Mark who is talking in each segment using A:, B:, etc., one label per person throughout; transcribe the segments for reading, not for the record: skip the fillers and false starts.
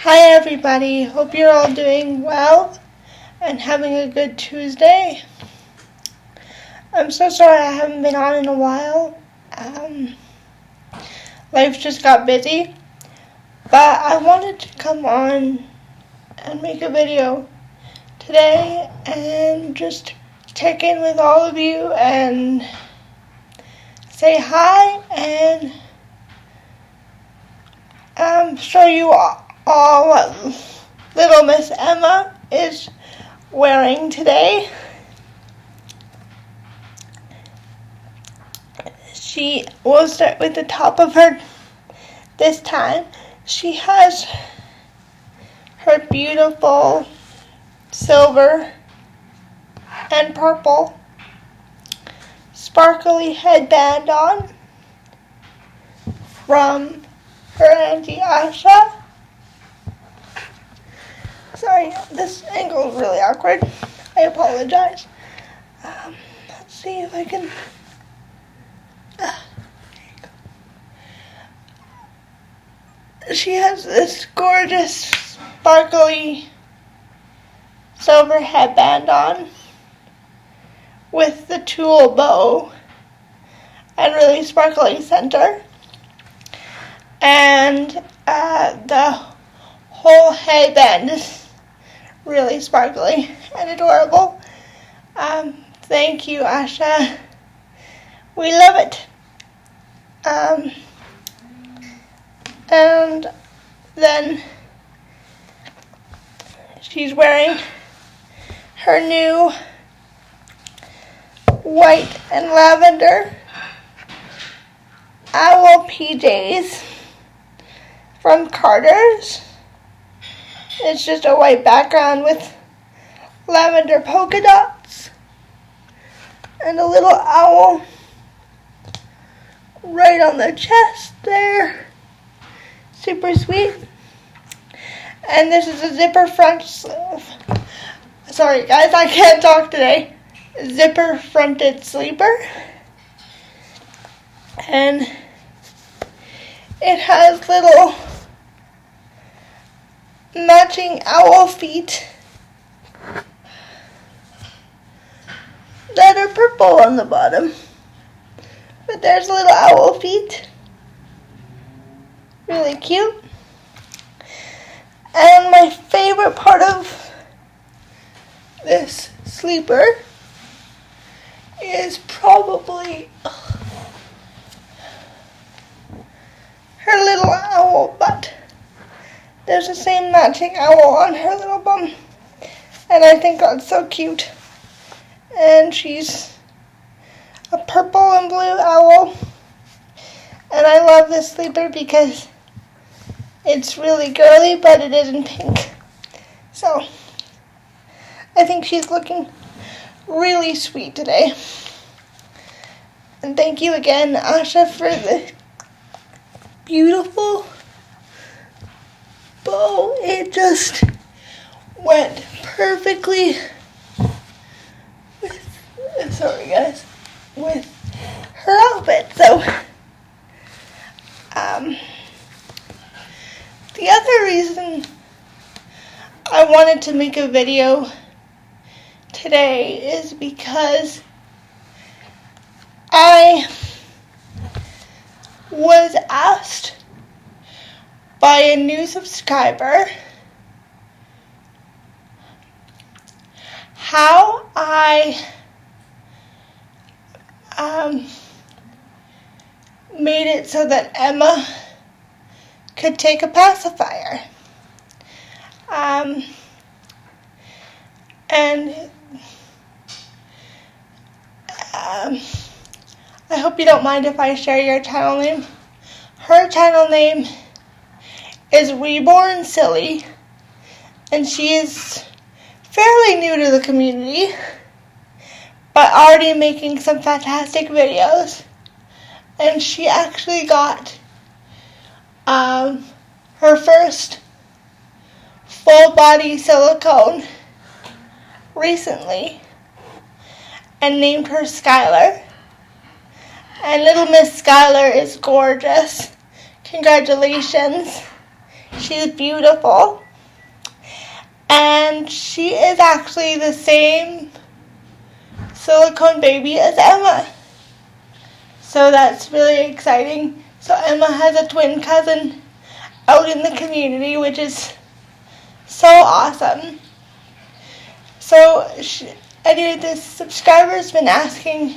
A: Hi everybody, hope you're all doing well and having a good Tuesday. I'm so sorry I haven't been on in a while. Life just got busy, but I wanted to come on and make a video today and just check in with all of you and say hi and show you all what little Miss Emma is wearing today. We'll start with the top of her this time. She has her beautiful silver and purple sparkly headband on from her Auntie Asha. Sorry, this angle is really awkward. I apologize. Let's see if I can... She has this gorgeous, sparkly silver headband on with the tulle bow and really sparkly center. And the whole headband is really sparkly and adorable. Thank you, Asha. We love it. And then she's wearing her new white and lavender owl PJs from Carter's. It's just a white background with lavender polka dots and a little owl right on the chest there. Super sweet. And this is a zipper front sleeve. Sorry guys, I can't talk today. Zipper fronted sleeper. And it has little matching owl feet that are purple on the bottom. But there's little owl feet. Really cute. And my favorite part of this sleeper is probably her little owl butt. There's the same matching owl on her little bum. And I think that's so cute. And she's a purple and blue owl. And I love this sleeper because it's really girly, but it isn't pink. So, I think she's looking really sweet today. And thank you again, Asha, for the beautiful bow. It just went perfectly with her outfit. So, the other reason I wanted to make a video today is because I was asked by a new subscriber how I made it so that Emma could take a pacifier. I hope you don't mind if I share your channel name. Her channel name is Reborn Silly, and she is fairly new to the community, but already making some fantastic videos. And she actually got her first full body silicone recently and named her Skylar. And little Miss Skylar is gorgeous. Congratulations. she's beautiful. And she is actually the same silicone baby as Emma. So that's really exciting. So Emma has a twin cousin out in the community, which is so awesome. So anyway, the subscriber's been asking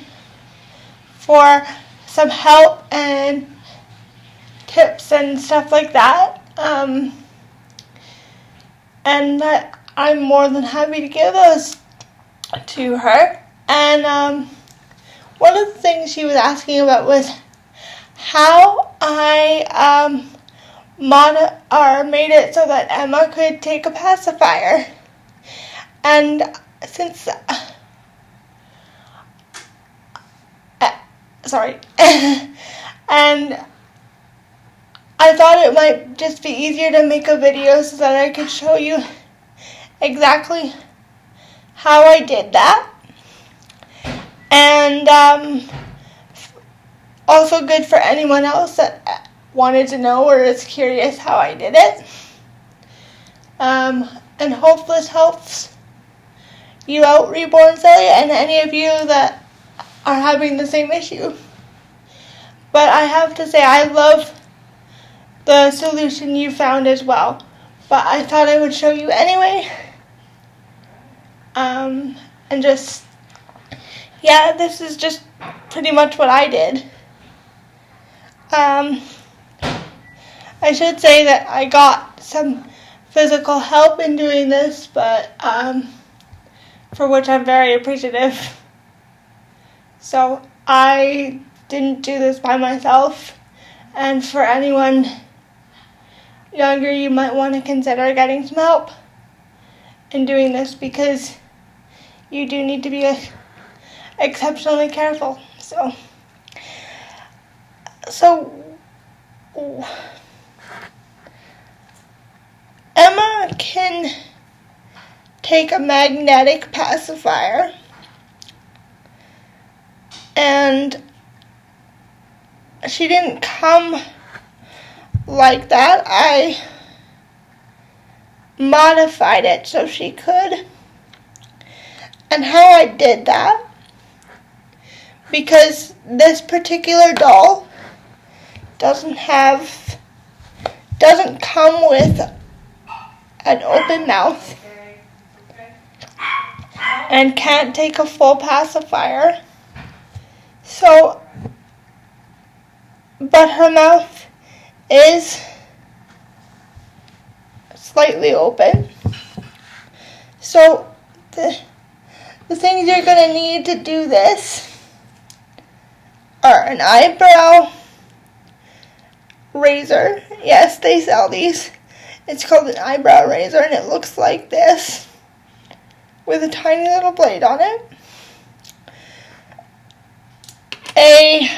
A: for some help and tips and stuff like that. And that I'm more than happy to give those to her. And one of the things she was asking about was how I made it so that Emma could take a pacifier. And since and I thought it might just be easier to make a video so that I could show you exactly how I did that. And also good for anyone else that wanted to know or is curious how I did it. And hope this helps you out, Reborn Silly, and any of you that are having the same issue. But I have to say, I love the solution you found as well. But I thought I would show you anyway. And just, yeah, this is just pretty much what I did. I should say that I got some physical help in doing this, but for which I'm very appreciative. So I didn't do this by myself, and for anyone younger, you might want to consider getting some help in doing this, because you do need to be exceptionally careful. So Emma can take a magnetic pacifier, and she didn't come like that. I modified it so she could. And how I did that, because this particular doll doesn't come with an open mouth and can't take a full pacifier. So, but her mouth is slightly open. So the things you're going to need to do this are an eyebrow razor. Yes, they sell these. It's called an eyebrow razor, and it looks like this with a tiny little blade on it. A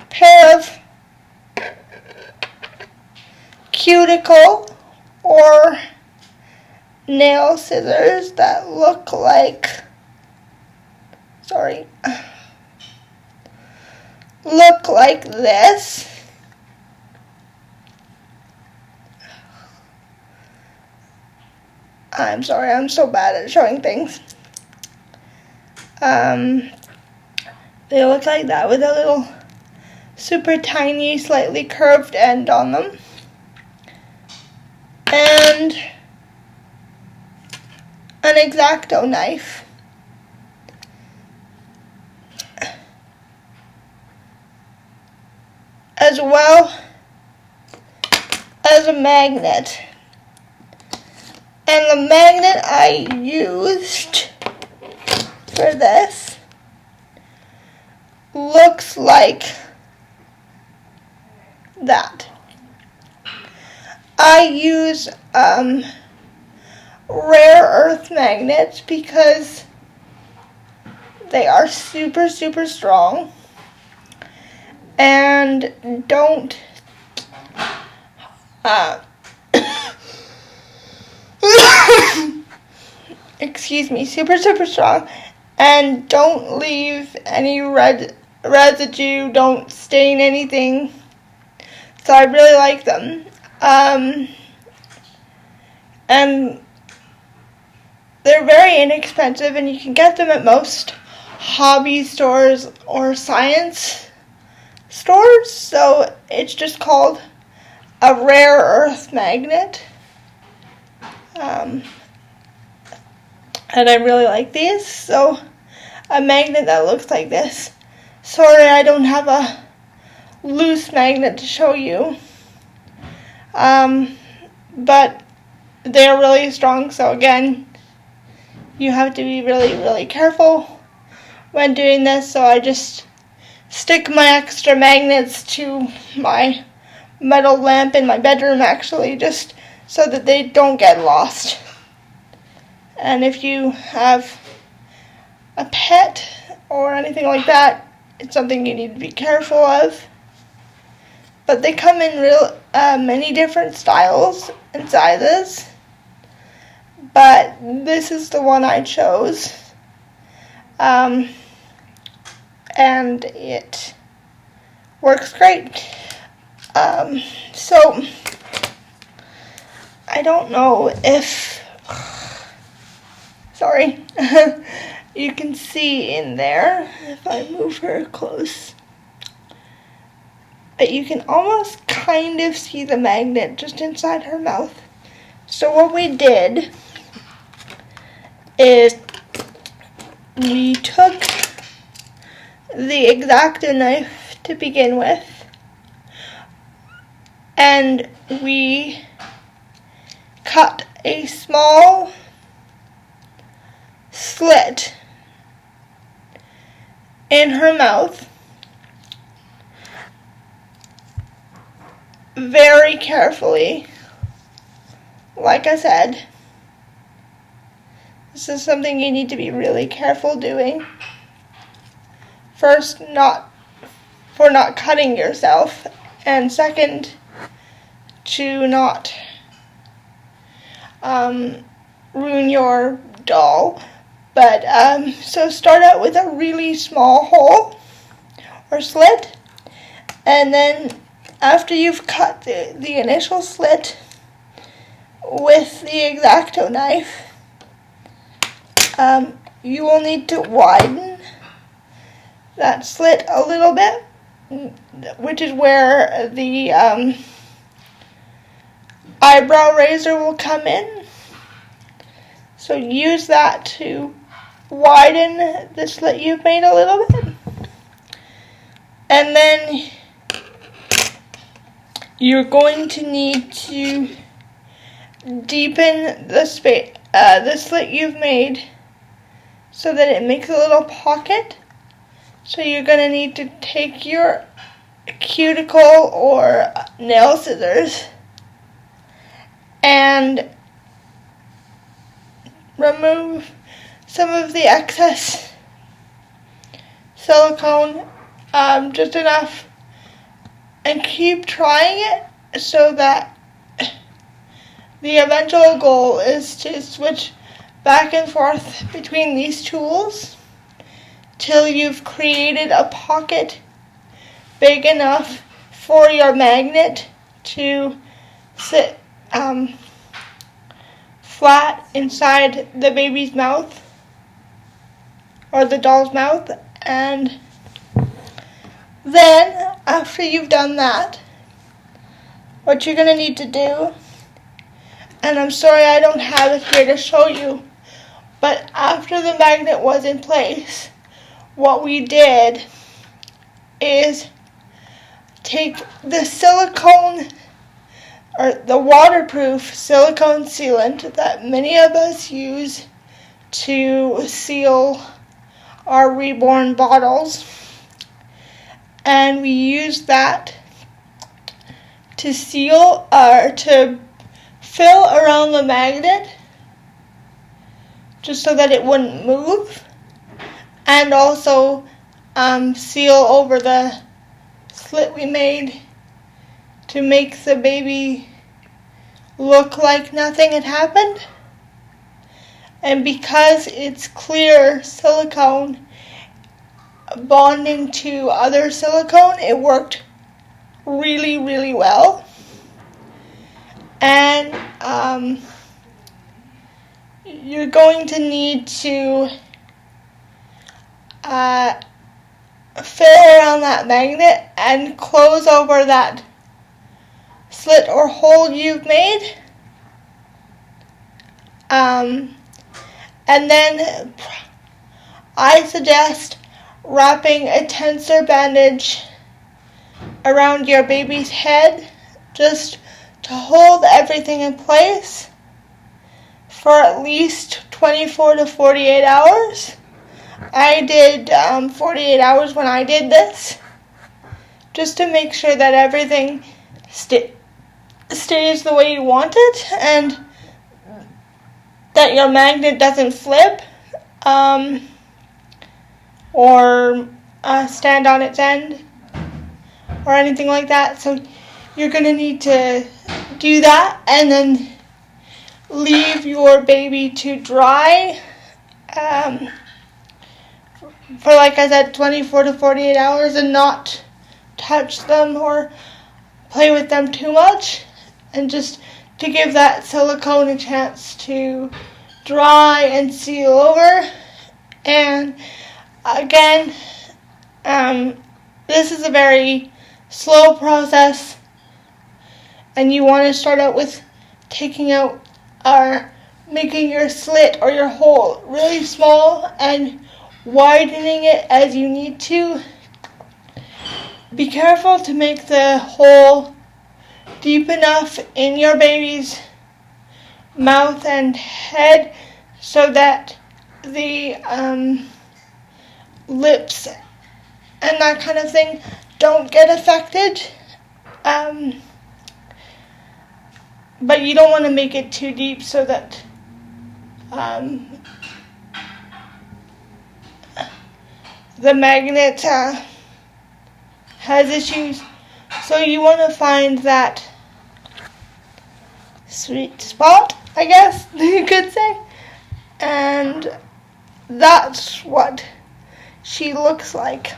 A: pair of cuticle or nail scissors that look like this. I'm sorry, I'm so bad at showing things. They look like that with a little super tiny, slightly curved end on them. And an X-Acto knife. As well as a magnet. And the magnet I used for this looks like that. I use rare earth magnets because they are super, super strong and don't super, super strong and don't leave any residue, don't stain anything. So I really like them. And they're very inexpensive, and you can get them at most hobby stores or science stores. So it's just called a rare earth magnet. And I really like these. So a magnet that looks like this. Sorry, I don't have a loose magnet to show you. But they're really strong, so again, you have to be really, really careful when doing this. So I just stick my extra magnets to my metal lamp in my bedroom, actually, just so that they don't get lost. And if you have a pet or anything like that, it's something you need to be careful of. But they come in many different styles and sizes. But this is the one I chose. And it works great. So I don't know if, sorry, you can see in there if I move her close. But you can almost kind of see the magnet just inside her mouth. So what we did is we took the X-Acto knife to begin with, and we cut a small slit in her mouth very carefully. Like I said, this is something you need to be really careful doing. First, for not cutting yourself, and second, to not ruin your doll. But so start out with a really small hole or slit, and then after you've cut the initial slit with the X-Acto knife, you will need to widen that slit a little bit, which is where the eyebrow razor will come in. So use that to widen the slit you've made a little bit. And then you're going to need to deepen the slit you've made so that it makes a little pocket. So you're going to need to take your cuticle or nail scissors and remove some of the excess silicone, just enough, and keep trying it so that the eventual goal is to switch back and forth between these tools till you've created a pocket big enough for your magnet to sit flat inside the baby's mouth or the doll's mouth. And then after you've done that, what you're going to need to do, and I'm sorry I don't have it here to show you, but after the magnet was in place, what we did is take the silicone or the waterproof silicone sealant that many of us use to seal our reborn bottles, and we used that to seal or to fill around the magnet just so that it wouldn't move, and also seal over the slit we made to make the baby look like nothing had happened. And because it's clear silicone bonding to other silicone, it worked really, really well. And you're going to need to fit around that magnet and close over that slit or hole you've made. And then I suggest wrapping a tensor bandage around your baby's head just to hold everything in place for at least 24 to 48 hours. I did 48 hours when I did this, just to make sure that everything stays the way you want it and that your magnet doesn't flip or stand on its end or anything like that. So you're going to need to do that and then leave your baby to dry for, like I said, 24 to 48 hours and not touch them or play with them too much, and just to give that silicone a chance to dry and seal over. And again, this is a very slow process, and you want to start out with taking out or making your slit or your hole really small and widening it as you need to. Be careful to make the hole deep enough in your baby's mouth and head so that the lips and that kind of thing don't get affected. But you don't want to make it too deep so that the magnet has issues. So you want to find that sweet spot, I guess you could say. And that's what she looks like.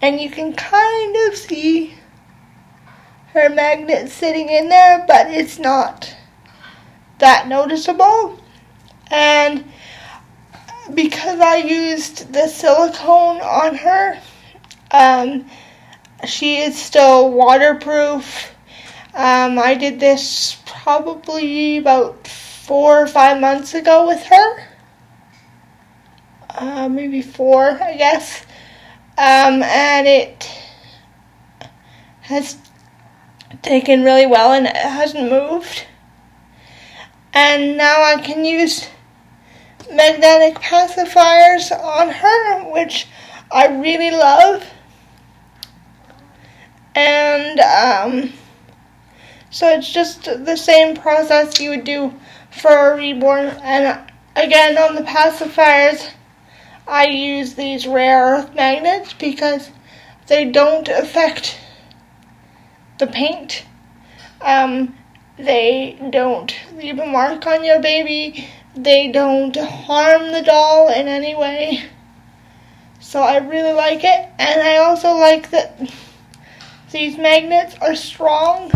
A: And you can kind of see her magnet sitting in there, but it's not that noticeable. And because I used the silicone on her, she is still waterproof. I did this probably about 4 or 5 months ago with her. Maybe 4, I guess. And it has taken really well and it hasn't moved. And now I can use magnetic pacifiers on her, which I really love. And so it's just the same process you would do for a reborn. And again, on the pacifiers, I use these rare earth magnets because they don't affect the paint. They don't leave a mark on your baby. They don't harm the doll in any way. So I really like it. And I also like that these magnets are strong,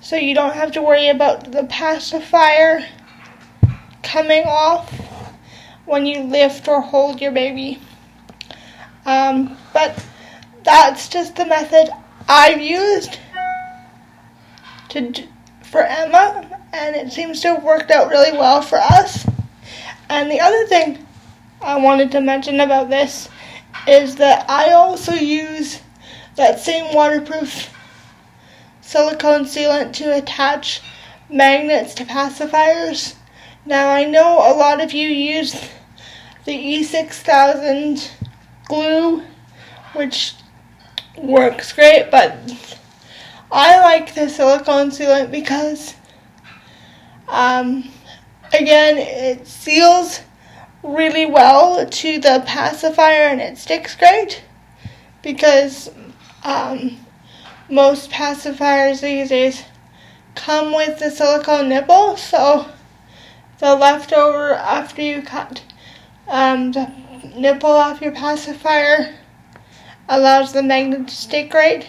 A: so you don't have to worry about the pacifier coming off when you lift or hold your baby. But that's just the method I've used for Emma, and it seems to have worked out really well for us. And the other thing I wanted to mention about this is that I also use that same waterproof silicone sealant to attach magnets to pacifiers. Now I know a lot of you use the E6000 glue, which works great, but I like the silicone sealant because again, it seals really well to the pacifier and it sticks great, because most pacifiers these days come with the silicone nipple, so the leftover after you cut the nipple off your pacifier allows the magnet to stick right.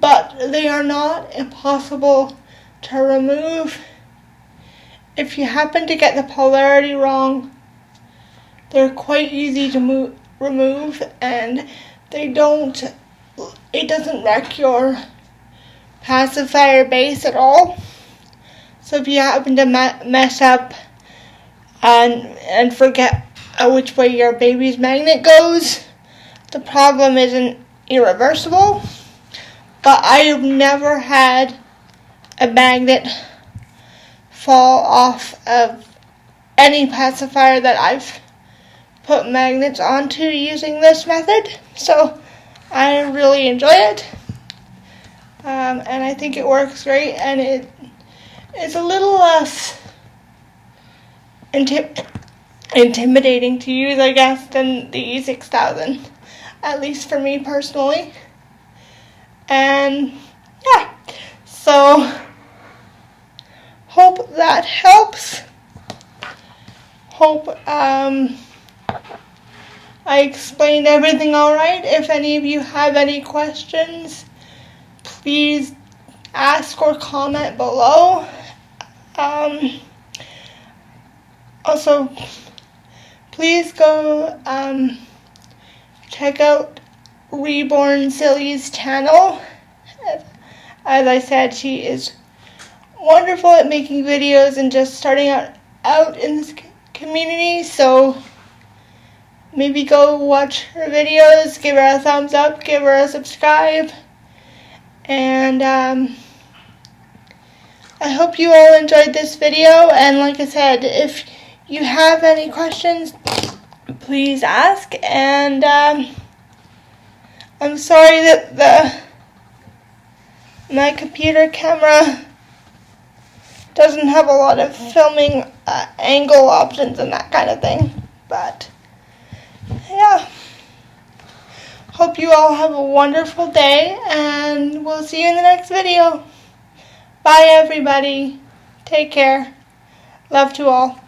A: but they are not impossible to remove. If you happen to get the polarity wrong, they're quite easy to remove, and it doesn't wreck your pacifier base at all. So if you happen to mess up and forget which way your baby's magnet goes, the problem isn't irreversible. But I have never had a magnet fall off of any pacifier that I've put magnets onto using this method. So I really enjoy it. And I think it works great, and it's a little less intimidating to use, I guess, than the E6000, at least for me personally. And yeah, so hope that helps. Hope I explained everything all right. If any of you have any questions, please ask or comment below. Also, please go check out Reborn Silly's channel. As I said, she is wonderful at making videos and just starting out in this community, so maybe go watch her videos, give her a thumbs up, give her a subscribe, and I hope you all enjoyed this video. And like I said, if you have any questions, please ask. And I'm sorry that my computer camera doesn't have a lot of filming angle options and that kind of thing, but yeah. Hope you all have a wonderful day, and we'll see you in the next video. Bye everybody. Take care. Love to all.